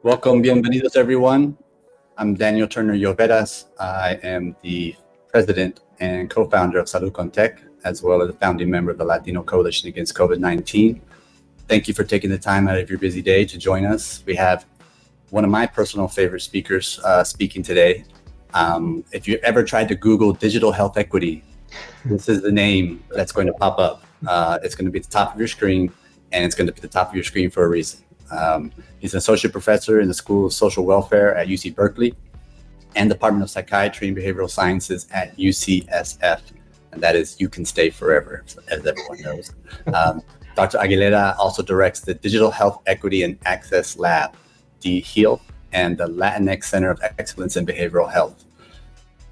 Welcome, bienvenidos everyone. I'm Daniel Turner-Lloveras. I am the president and co-founder of SaludConTech, as well as a founding member of the Latino Coalition Against COVID-19. Thank you for taking the time out of your busy day to join us. We have one of my personal favorite speakers speaking today. If you ever tried to Google digital health equity, this is the name that's going to pop up. It's going to be at the top of your screen, and it's going to be at the top of your screen for a reason. He's an associate professor in the School of Social Welfare at UC Berkeley and Department of Psychiatry and Behavioral Sciences at UCSF. And that is You Can Stay Forever, as everyone knows. Dr. Aguilera also directs the Digital Health Equity and Access Lab, DHEAL, and the Latinx Center of Excellence in Behavioral Health.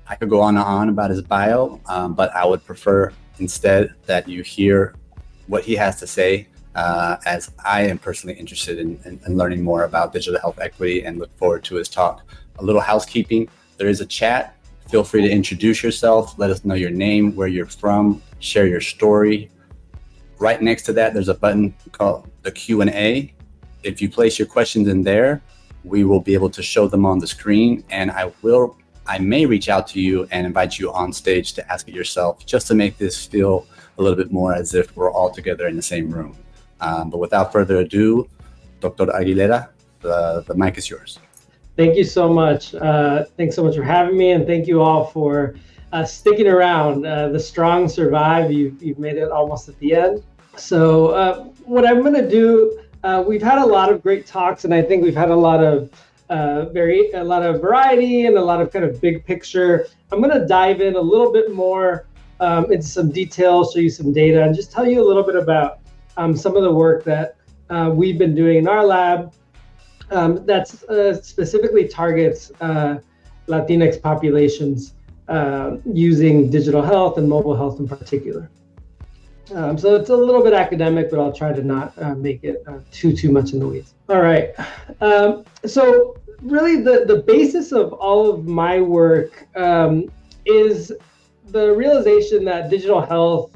I could go on and on about his bio, but I would prefer instead that you hear what he has to say, as I am personally interested in learning more about digital health equity and look forward to his talk. A little housekeeping, there is a chat. Feel free to introduce yourself, let us know your name, where you're from, share your story. Right next to that, there's a button called the Q&A. If you place your questions in there, we will be able to show them on the screen, and I may reach out to you and invite you on stage to ask it yourself, just to make this feel a little bit more as if we're all together in the same room. But without further ado, Dr. Aguilera, the mic is yours. Thank you so much. Thanks so much for having me, and thank you all for sticking around. The strong survive. You've made it almost at the end. So what I'm going to do, we've had a lot of great talks, and I think we've had a lot of variety and a lot of kind of big picture. I'm going to dive in a little bit more into some details, show you some data, and just tell you a little bit about some of the work that we've been doing in our lab that specifically targets Latinx populations using digital health and mobile health in particular. So it's a little bit academic, but I'll try to not make it too much in the weeds. All right. So really the basis of all of my work is the realization that digital health,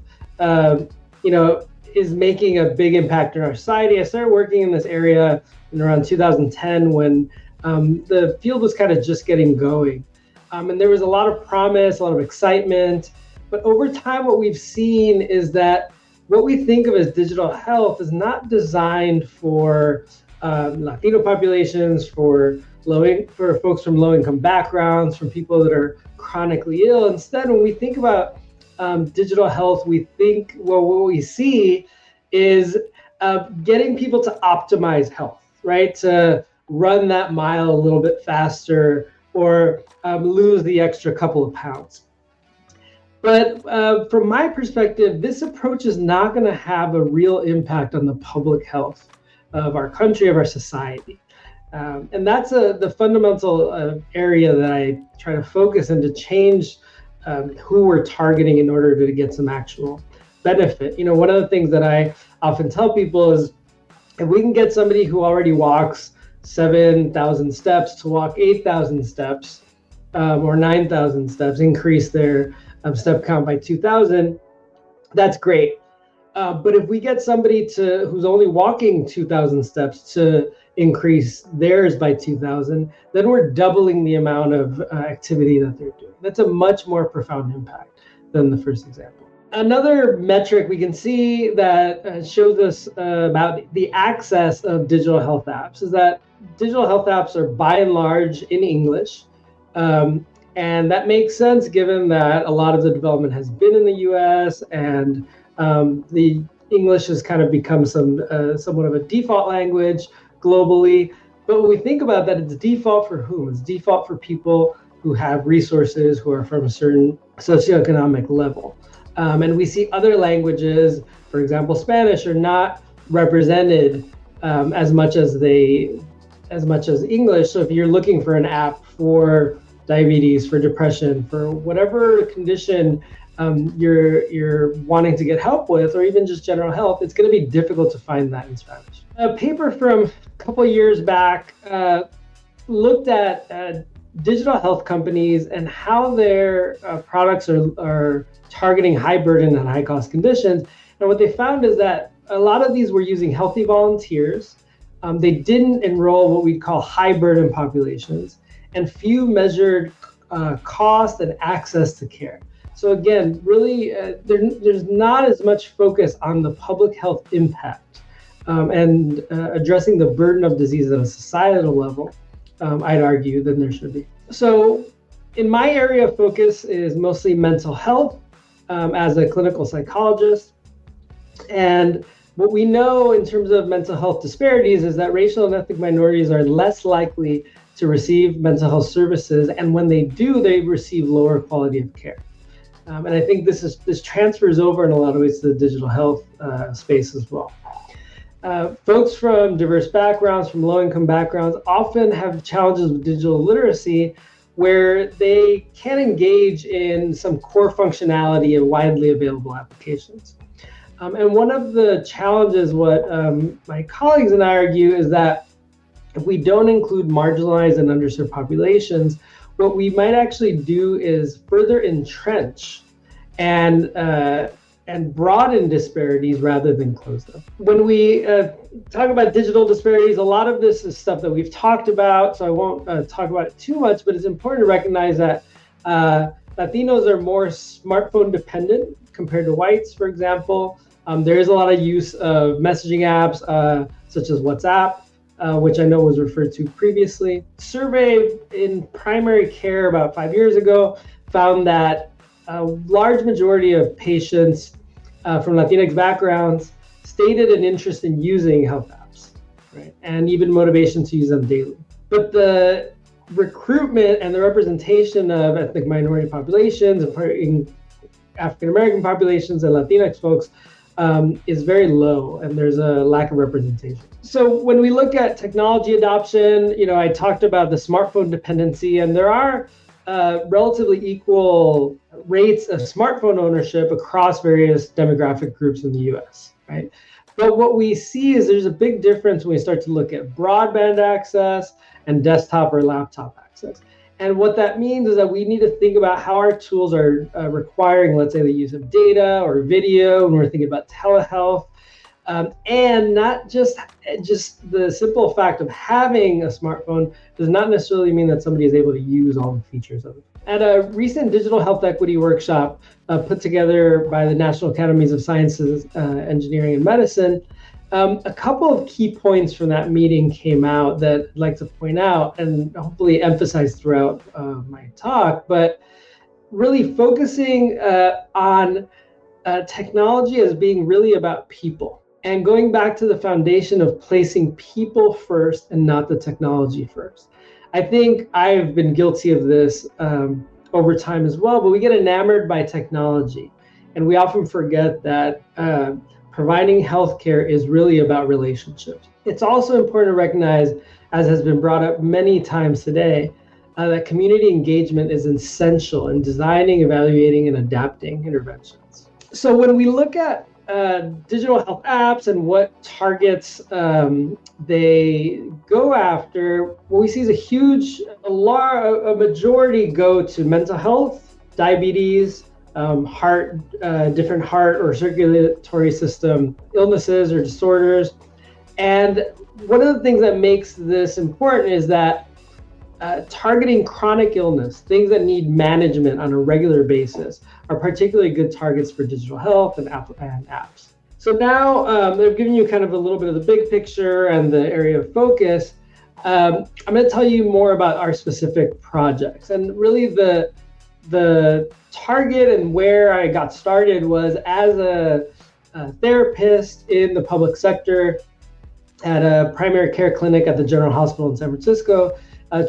is making a big impact in our society. I started working in this area in around 2010 when the field was kind of just getting going. And there was a lot of promise, a lot of excitement. But over time, what we've seen is that what we think of as digital health is not designed for Latino populations, for folks from low-income backgrounds, from people that are chronically ill. Instead, when we think about digital health, what we see is getting people to optimize health, right? To run that mile a little bit faster or lose the extra couple of pounds. But from my perspective, this approach is not going to have a real impact on the public health of our country, of our society. And that's the fundamental area that I try to focus and to change who we're targeting in order to get some actual benefit. One of the things that I often tell people is if we can get somebody who already walks 7,000 steps to walk 8,000 steps or 9,000 steps, increase their step count by 2,000, that's great. But if we get somebody who's only walking 2,000 steps to increase theirs by 2,000, then we're doubling the amount of activity that they're doing. That's a much more profound impact than the first example. Another metric we can see that shows us about the access of digital health apps is that digital health apps are by and large in English. And that makes sense given that a lot of the development has been in the US and the English has kind of become somewhat of a default language globally. But when we think about that, it's default for whom? It's default for people who have resources, who are from a certain socioeconomic level. And we see other languages, for example, Spanish, are not represented as much as English. So if you're looking for an app for diabetes, for depression, for whatever condition you're wanting to get help with, or even just general health, it's going to be difficult to find that in Spanish. A paper from a couple of years back looked at digital health companies and how their products are targeting high burden and high cost conditions. And what they found is that a lot of these were using healthy volunteers They didn't enroll what we'd call high burden populations, and few measured cost and access to care. So again, really, there's not as much focus on the public health impact and addressing the burden of disease at a societal level, I'd argue, than there should be. So in my area of focus is mostly mental health as a clinical psychologist. And what we know in terms of mental health disparities is that racial and ethnic minorities are less likely to receive mental health services. And when they do, they receive lower quality of care. And I think this transfers over in a lot of ways to the digital health space as well. Folks from diverse backgrounds, from low-income backgrounds, often have challenges with digital literacy where they can engage in some core functionality of widely available applications. And one of the challenges, what my colleagues and I argue, is that if we don't include marginalized and underserved populations, what we might actually do is further entrench and broaden disparities rather than close them. When we talk about digital disparities, a lot of this is stuff that we've talked about, so I won't talk about it too much, but it's important to recognize that Latinos are more smartphone dependent compared to whites, for example. There is a lot of use of messaging apps such as WhatsApp, which I know was referred to previously. Survey in primary care about 5 years ago found that a large majority of patients from Latinx backgrounds stated an interest in using health apps, right? And even motivation to use them daily. But the recruitment and the representation of ethnic minority populations, including African American populations and Latinx folks, is very low, and there's a lack of representation. So when we look at technology adoption, I talked about the smartphone dependency, and there are relatively equal rates of smartphone ownership across various demographic groups in the US, right? But what we see is there's a big difference when we start to look at broadband access and desktop or laptop access. And what that means is that we need to think about how our tools are requiring, let's say, the use of data or video when we're thinking about telehealth, and not just the simple fact of having a smartphone does not necessarily mean that somebody is able to use all the features of it. At a recent digital health equity workshop put together by the National Academies of Sciences, Engineering, and Medicine, a couple of key points from that meeting came out that I'd like to point out and hopefully emphasize throughout my talk, but really focusing on technology as being really about people and going back to the foundation of placing people first and not the technology first. I think I've been guilty of this over time as well, but we get enamored by technology and we often forget that providing healthcare is really about relationships. It's also important to recognize, as has been brought up many times today, that community engagement is essential in designing, evaluating, and adapting interventions. So when we look at digital health apps and what targets they go after, what we see is a majority go to mental health, diabetes, different heart or circulatory system illnesses or disorders. And one of the things that makes this important is that targeting chronic illness, things that need management on a regular basis, are particularly good targets for digital health and apps. So now I've given you kind of a little bit of the big picture and the area of focus. I'm going to tell you more about our specific projects. And really the target and where I got started was as a therapist in the public sector at a primary care clinic at the General Hospital in San Francisco,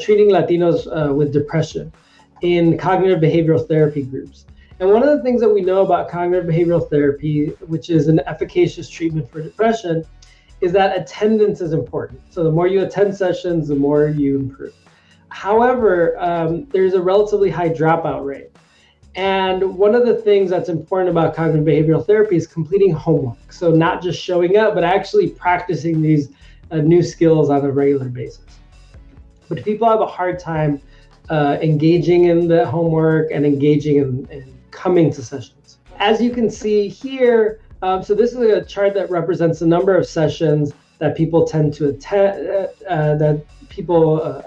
treating Latinos with depression in cognitive behavioral therapy groups. And one of the things that we know about cognitive behavioral therapy, which is an efficacious treatment for depression, is that attendance is important. So the more you attend sessions, the more you improve. However, there's a relatively high dropout rate. And one of the things that's important about cognitive behavioral therapy is completing homework. So not just showing up, but actually practicing these new skills on a regular basis. But if people have a hard time engaging in the homework and engaging in coming to sessions. As you can see here, so this is a chart that represents the number of sessions that people tend to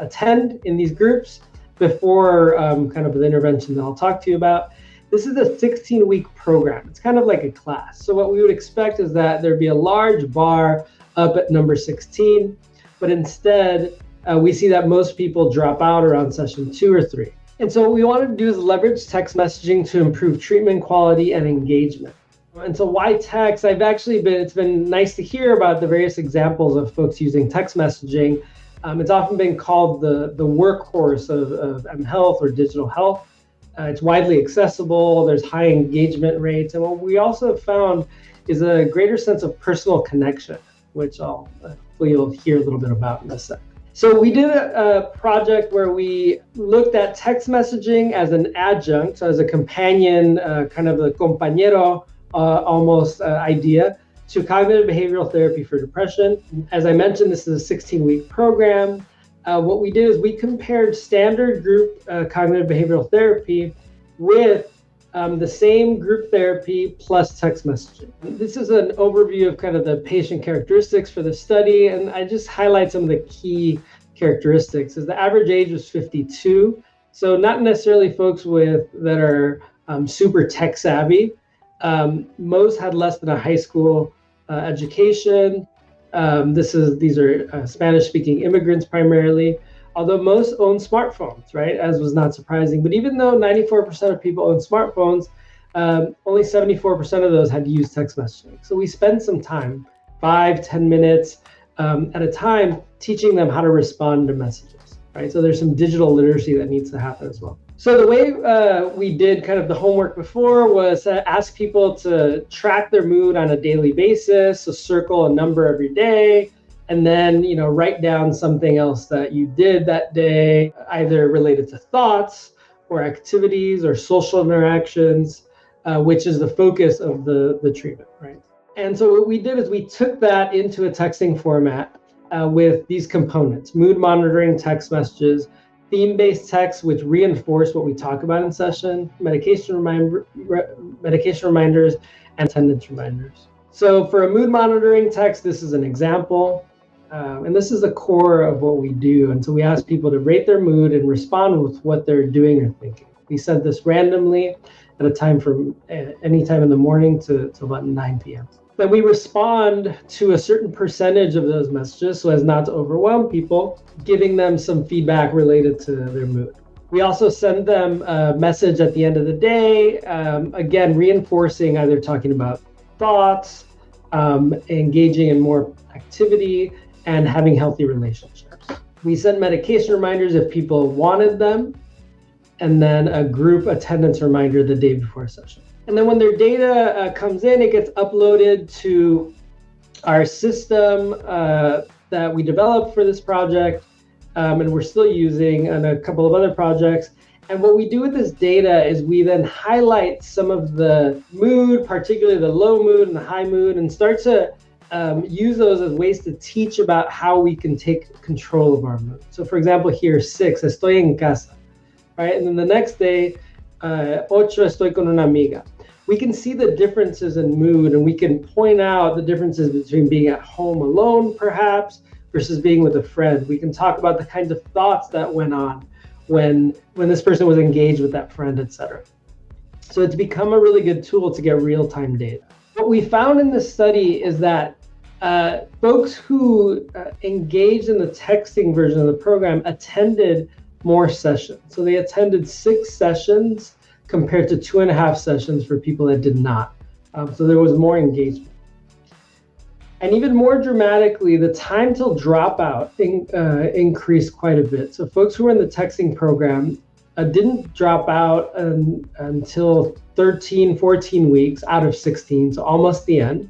attend in these groups before kind of the intervention that I'll talk to you about. This is a 16-week program. It's kind of like a class. So what we would expect is that there'd be a large bar up at number 16, but instead we see that most people drop out around session 2 or 3. And so what we wanted to do is leverage text messaging to improve treatment quality and engagement. And so why text? It's been nice to hear about the various examples of folks using text messaging. It's often been called the workhorse of mHealth or digital health. It's widely accessible, there's high engagement rates, and what we also have found is a greater sense of personal connection, which hopefully you'll hear a little bit about in a sec. So we did a project where we looked at text messaging as an adjunct, so as a companion, kind of a compañero almost idea to cognitive behavioral therapy for depression. As I mentioned, this is a 16-week program. What we did is we compared standard group cognitive behavioral therapy with the same group therapy plus text messaging. This is an overview of kind of the patient characteristics for the study, and I just highlight some of the key characteristics. As the average age was 52, so not necessarily folks that are super tech savvy. Most had less than a high school education. These are Spanish-speaking immigrants primarily, although most own smartphones, right? As was not surprising. But even though 94% of people own smartphones, only 74% of those had to use text messaging. So we spent some time, 5-10 minutes at a time, teaching them how to respond to messages, right? So there's some digital literacy that needs to happen as well. So the way we did kind of the homework before was ask people to track their mood on a daily basis, so circle a number every day, and then write down something else that you did that day, either related to thoughts or activities or social interactions, which is the focus of the treatment, right? And so what we did is we took that into a texting format with these components: mood monitoring text messages, theme-based texts which reinforce what we talk about in session, medication reminders, and attendance reminders. So for a mood monitoring text, this is an example, and this is the core of what we do. And so we ask people to rate their mood and respond with what they're doing or thinking. We send this randomly at a time from any time in the morning to about 9 p.m. Then we respond to a certain percentage of those messages so as not to overwhelm people, giving them some feedback related to their mood. We also send them a message at the end of the day, again, reinforcing either talking about thoughts, engaging in more activity, and having healthy relationships. We send medication reminders if people wanted them, and then a group attendance reminder the day before a session. And then when their data comes in, it gets uploaded to our system that we developed for this project, and we're still using on a couple of other projects. And what we do with this data is we then highlight some of the mood, particularly the low mood and the high mood, and start to use those as ways to teach about how we can take control of our mood. So for example, here, 6, estoy en casa, right? And then the next day, 8, estoy con una amiga. We can see the differences in mood, and we can point out the differences between being at home alone, perhaps, versus being with a friend. We can talk about the kinds of thoughts that went on when this person was engaged with that friend, etc. So it's become a really good tool to get real-time data. What we found in this study is that folks who engaged in the texting version of the program attended more sessions. So they attended 6 sessions compared to 2.5 sessions for people that did not. So there was more engagement. And even more dramatically, the time till dropout increased quite a bit. So folks who were in the texting program didn't drop out until 13, 14 weeks out of 16, so almost the end.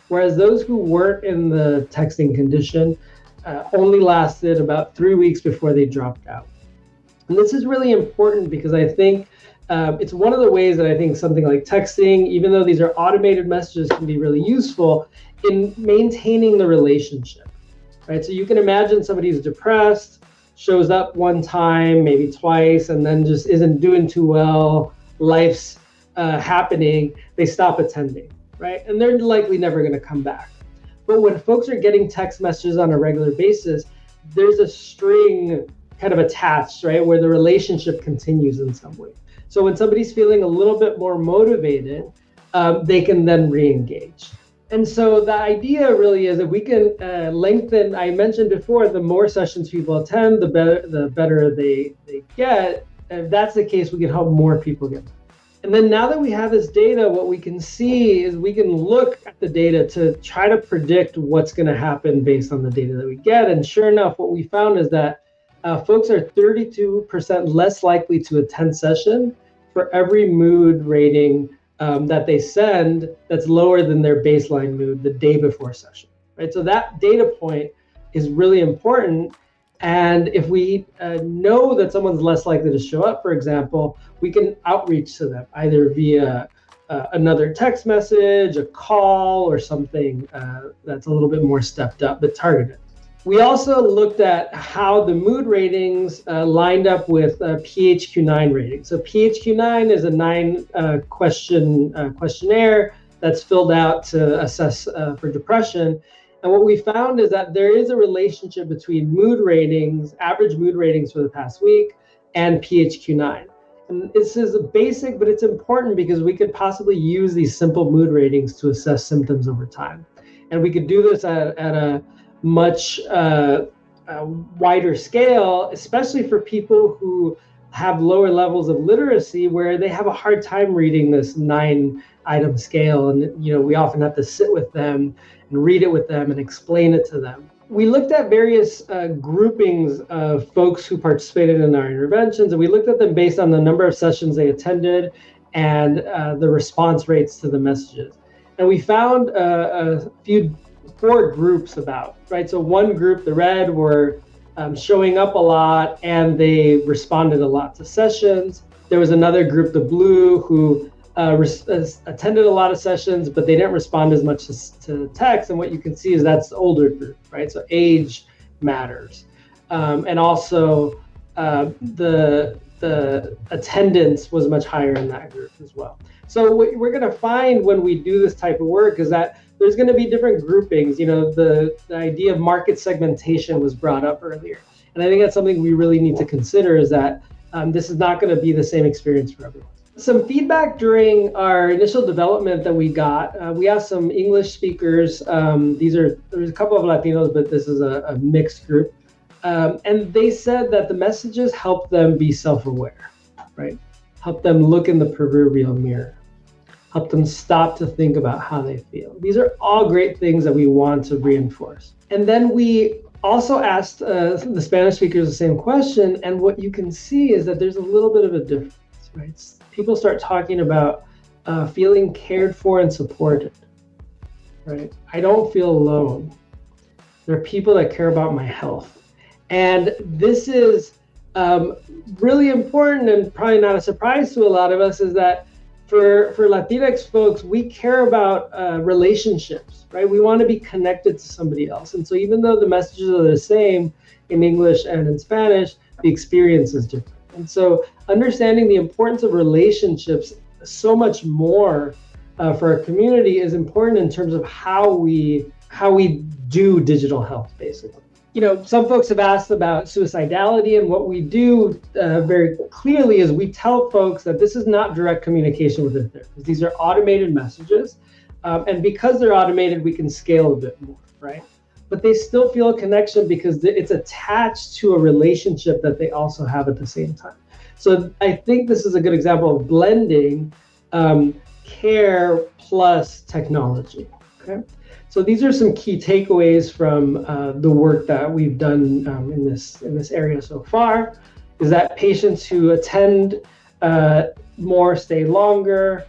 Whereas those who weren't in the texting condition only lasted about 3 weeks before they dropped out. And this is really important because I think it's one of the ways that I think something like texting, even though these are automated messages, can be really useful in maintaining the relationship, right? So you can imagine somebody who's depressed, shows up one time, maybe twice, and then just isn't doing too well, life's happening, they stop attending, right? And they're likely never going to come back. But when folks are getting text messages on a regular basis, there's a string kind of attached, right, where the relationship continues in some way. So when somebody's feeling a little bit more motivated, they can then re-engage. And so the idea really is that we can lengthen, I mentioned before, the more sessions people attend, the better they get. If that's the case, we can help more people get better. And then now that we have this data, what we can see is we can look at the data to try to predict what's going to happen based on the data that we get. And sure enough, what we found is that folks are 32% less likely to attend session for every mood rating that they send that's lower than their baseline mood the day before session, right? So that data point is really important. And if we know that someone's less likely to show up, for example, we can outreach to them either via another text message, a call, or something that's a little bit more stepped up but targeted. We also looked at how the mood ratings lined up with PHQ-9 ratings. So PHQ-9 is a 9 questionnaire that's filled out to assess for depression. And what we found is that there is a relationship between mood ratings, average mood ratings for the past week, and PHQ-9. And this is basic, but it's important because we could possibly use these simple mood ratings to assess symptoms over time. And we could do this at a much wider scale, especially for people who have lower levels of literacy where they have a hard time reading this 9-item scale. And, we often have to sit with them and read it with them and explain it to them. We looked at various groupings of folks who participated in our interventions, and we looked at them based on the number of sessions they attended and the response rates to the messages. And we found four groups right? So one group, the red, were showing up a lot and they responded a lot to sessions. There was another group, the blue, who attended a lot of sessions, but they didn't respond as much to text. And what you can see is that's the older group, right? So age matters. And also the attendance was much higher in that group as well. So what we're gonna find when we do this type of work is that there's gonna be different groupings. The idea of market segmentation was brought up earlier. And I think that's something we really need to consider is that this is not gonna be the same experience for everyone. Some feedback during our initial development that we got, we asked some English speakers. There's a couple of Latinos, but this is a mixed group. And they said that the messages help them be self-aware, right? Help them look in the proverbial mirror. Help them stop to think about how they feel. These are all great things that we want to reinforce. And then we also asked the Spanish speakers the same question. And what you can see is that there's a little bit of a difference, right? People start talking about feeling cared for and supported, right? I don't feel alone. There are people that care about my health. And this is really important and probably not a surprise to a lot of us is that for Latinx folks, we care about relationships, right? We want to be connected to somebody else. And so even though the messages are the same in English and in Spanish, the experience is different. And so understanding the importance of relationships so much more for our community is important in terms of how we do digital health, basically. Some folks have asked about suicidality, and what we do very clearly is we tell folks that this is not direct communication with their therapist. These are automated messages. And because they're automated, we can scale a bit more, right? But they still feel a connection because it's attached to a relationship that they also have at the same time. So I think this is a good example of blending care plus technology, okay? So these are some key takeaways from the work that we've done in this area so far, is that patients who attend more stay longer.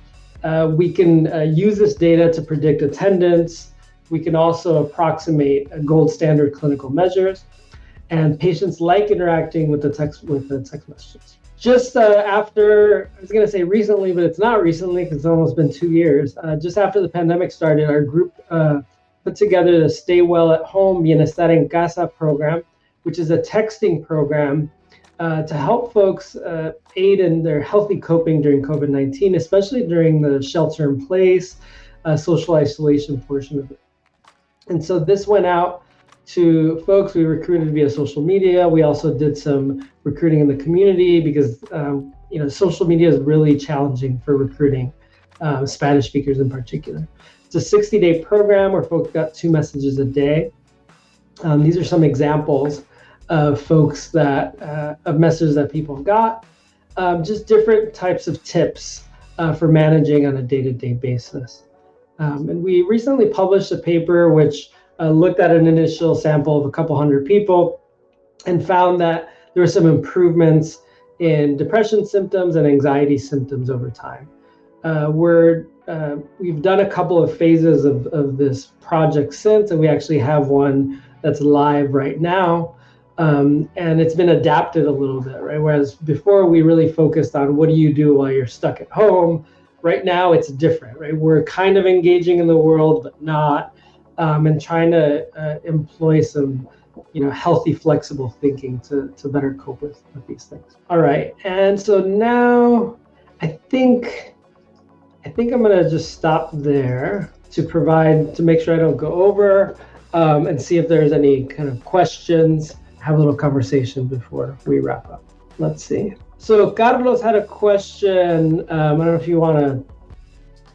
We can use this data to predict attendance. We can also approximate gold standard clinical measures, and patients like interacting with the text messages. Just after, I was going to say recently, but it's not recently because it's almost been 2 years. Just after the pandemic started, our group put together the Stay Well at Home Bienestar en Casa program, which is a texting program to help folks aid in their healthy coping during COVID-19, especially during the shelter in place, social isolation portion of it. And so this went out to folks we recruited via social media. We also did some recruiting in the community because social media is really challenging for recruiting Spanish speakers in particular. It's a 60-day program where folks got 2 messages a day. These are some examples of folks of messages that people got, just different types of tips for managing on a day-to-day basis. And we recently published a paper which looked at an initial sample of a couple hundred people and found that there were some improvements in depression symptoms and anxiety symptoms over time. We've done a couple of phases of this project since, and we actually have one that's live right now. And it's been adapted a little bit, right? Whereas before we really focused on what do you do while you're stuck at home. Right now it's different, right? We're kind of engaging in the world, but not, and trying to employ some, healthy, flexible thinking to better cope with these things. All right, and so now I think I'm gonna just stop there to make sure I don't go over, and see if there's any kind of questions. Have a little conversation before we wrap up. Let's see. So Carlos had a question. I don't know if you want to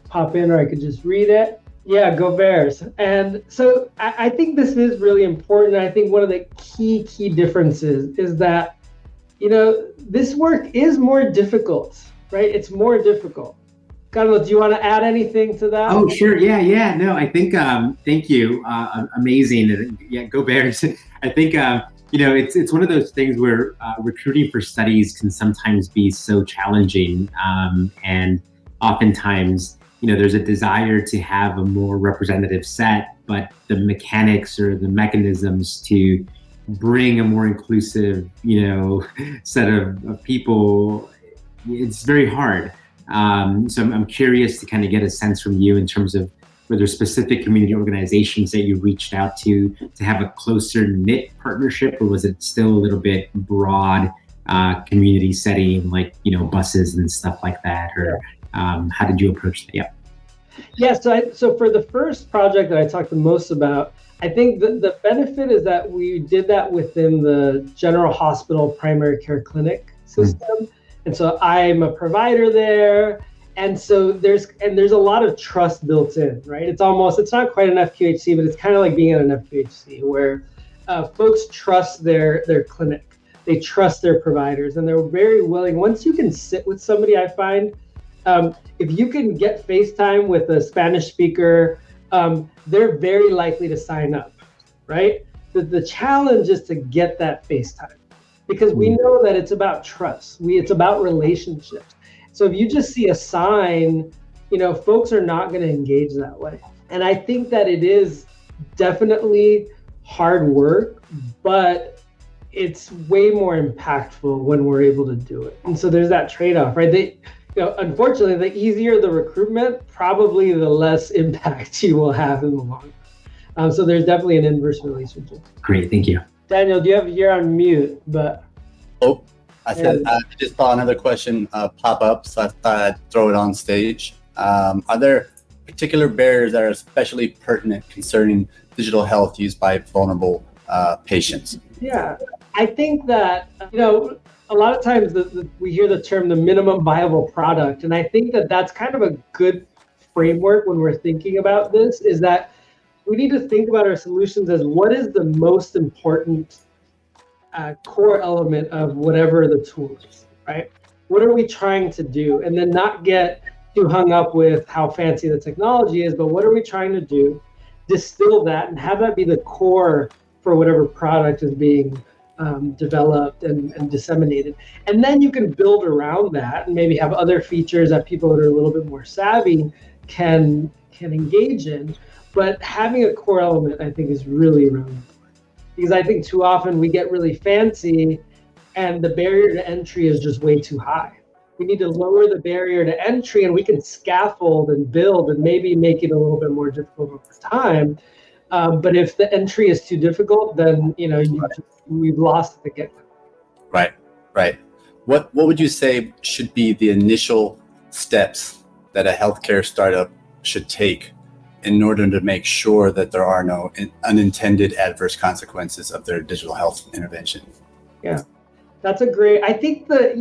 pop in or I could just read it. Yeah, go Bears. And so I think this is really important. I think one of the key differences is that, this work is more difficult, right? It's more difficult. Carlos, do you want to add anything to that? Oh, sure. Yeah. No, I think, thank you. Amazing. Yeah, go Bears. I think, it's one of those things where recruiting for studies can sometimes be so challenging. And oftentimes, there's a desire to have a more representative set, but the mechanics or the mechanisms to bring a more inclusive, set of people, it's very hard. So I'm curious to kind of get a sense from you in terms of were there specific community organizations that you reached out to have a closer knit partnership, or was it still a little bit broad community setting, like, buses and stuff like that? Or how did you approach that? Yeah, so for the first project that I talked the most about, I think the benefit is that we did that within the general hospital primary care clinic system. And so I'm a provider there. And so there's a lot of trust built in, right? It's not quite an FQHC, but it's kind of like being at an FQHC where folks trust their clinic. They trust their providers, and they're very willing. Once you can sit with somebody, I find, if you can get FaceTime with a Spanish speaker, they're very likely to sign up, right? The challenge is to get that FaceTime, because we know that it's about trust. It's about relationships. So if you just see a sign, folks are not going to engage that way. And I think that it is definitely hard work, but it's way more impactful when we're able to do it. And so there's that trade-off, right? Unfortunately, the easier the recruitment, probably the less impact you will have in the long run. So there's definitely an inverse relationship. Great, thank you. Daniel, you're on mute, but. Oh, I said I just saw another question pop up, so I thought I'd throw it on stage. Are there particular barriers that are especially pertinent concerning digital health used by vulnerable patients? Yeah, I think that, a lot of times we hear the term the minimum viable product. And I think that that's kind of a good framework when we're thinking about this, is that we need to think about our solutions as what is the most important core element of whatever the tool is, right? What are we trying to do? And then not get too hung up with how fancy the technology is, but what are we trying to do? Distill that and have that be the core for whatever product is being developed and disseminated. And then you can build around that and maybe have other features that people that are a little bit more savvy can engage in. But having a core element, I think, is really, really important. Because I think too often we get really fancy and the barrier to entry is just way too high. We need to lower the barrier to entry, and we can scaffold and build and maybe make it a little bit more difficult over time. But if the entry is too difficult, then we've lost the get. Right. What would you say should be the initial steps that a healthcare startup should take in order to make sure that there are no unintended adverse consequences of their digital health intervention. Yeah, that's a great, I think that,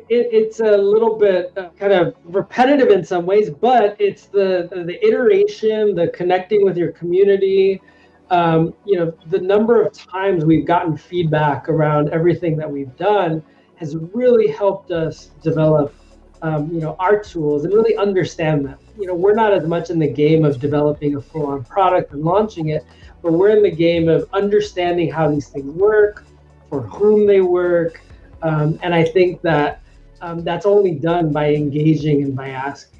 it's a little bit kind of repetitive in some ways, but it's the iteration, the connecting with your community, the number of times we've gotten feedback around everything that we've done has really helped us develop, our tools and really understand them. We're not as much in the game of developing a full-on product and launching it, but we're in the game of understanding how these things work, for whom they work, and I think that that's only done by engaging and by asking.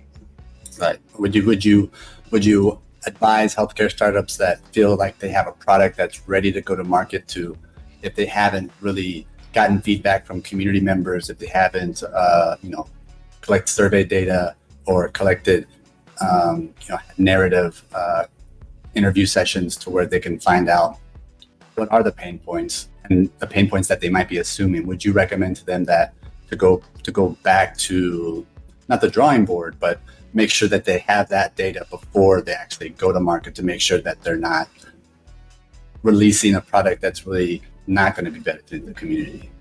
Right. Would you advise healthcare startups that feel like they have a product that's ready to go to market to, if they haven't really gotten feedback from community members, if they haven't, collect survey data or collected, narrative interview sessions to where they can find out what are the pain points and the pain points that they might be assuming? Would you recommend to them that to go back to not the drawing board, but make sure that they have that data before they actually go to market, to make sure that they're not releasing a product that's really not going to be benefiting the community?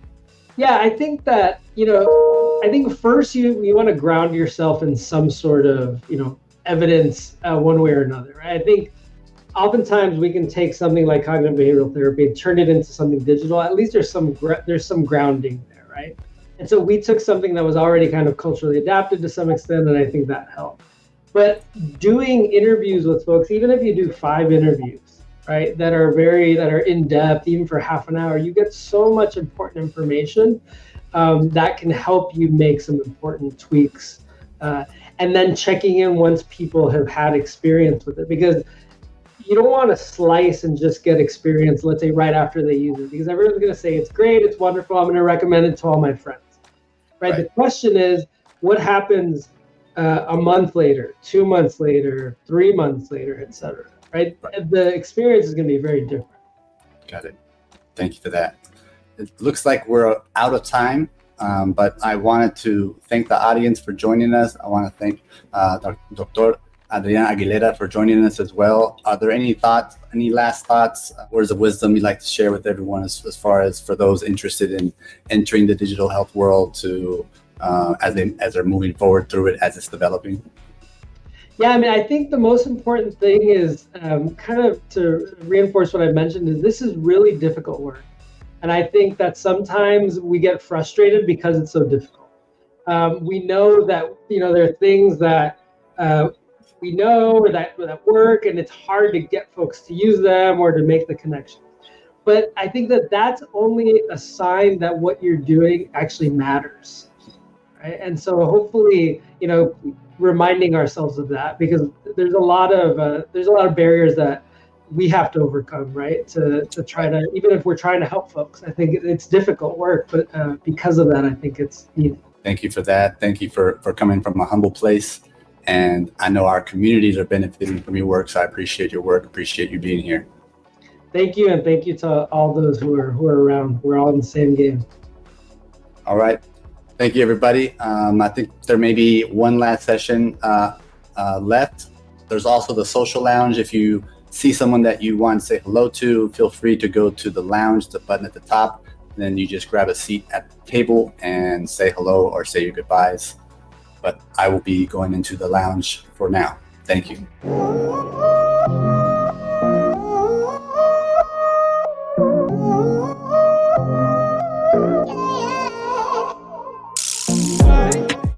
Yeah, I think that, I think first you want to ground yourself in some sort of, evidence one way or another, right? I think oftentimes we can take something like cognitive behavioral therapy and turn it into something digital. At least there's some grounding there, right? And so we took something that was already kind of culturally adapted to some extent, and I think that helped. But doing interviews with folks, even if you do 5 interviews, right, that are in depth, even for half an hour, you get so much important information that can help you make some important tweaks. And then checking in once people have had experience with it, because you don't want to slice and just get experience, let's say right after they use it, because everyone's going to say it's great, it's wonderful, I'm going to recommend it to all my friends. Right? The question is, what happens a month later, 2 months later, 3 months later, et cetera, right? The experience is going to be very different. Got it. Thank you for that. It looks like we're out of time, but I wanted to thank the audience for joining us. I want to thank Dr. Adrian Aguilera for joining us as well. Are there any last thoughts, words of wisdom you'd like to share with everyone as far as for those interested in entering the digital health world to as they're moving forward through it as it's developing? Yeah, I think the most important thing is kind of to reinforce what I mentioned, is this is really difficult work. And I think that sometimes we get frustrated because it's so difficult. We know that, there are things that we know that work, and it's hard to get folks to use them or to make the connection. But I think that that's only a sign that what you're doing actually matters, right? And so hopefully, reminding ourselves of that, because there's a lot of barriers that we have to overcome, right? To try to, even if we're trying to help folks, I think it's difficult work, but because of that, I think it's needed. Thank you for that. Thank you for coming from a humble place. And I know our communities are benefiting from your work, so I appreciate your work, appreciate you being here. Thank you, and thank you to all those who are around. We're all in the same game. All right. Thank you, everybody. I think there may be one last session left. There's also the social lounge. If you see someone that you want to say hello to, feel free to go to the lounge, the button at the top. Then you just grab a seat at the table and say hello or say your goodbyes. But I will be going into the lounge for now. Thank you.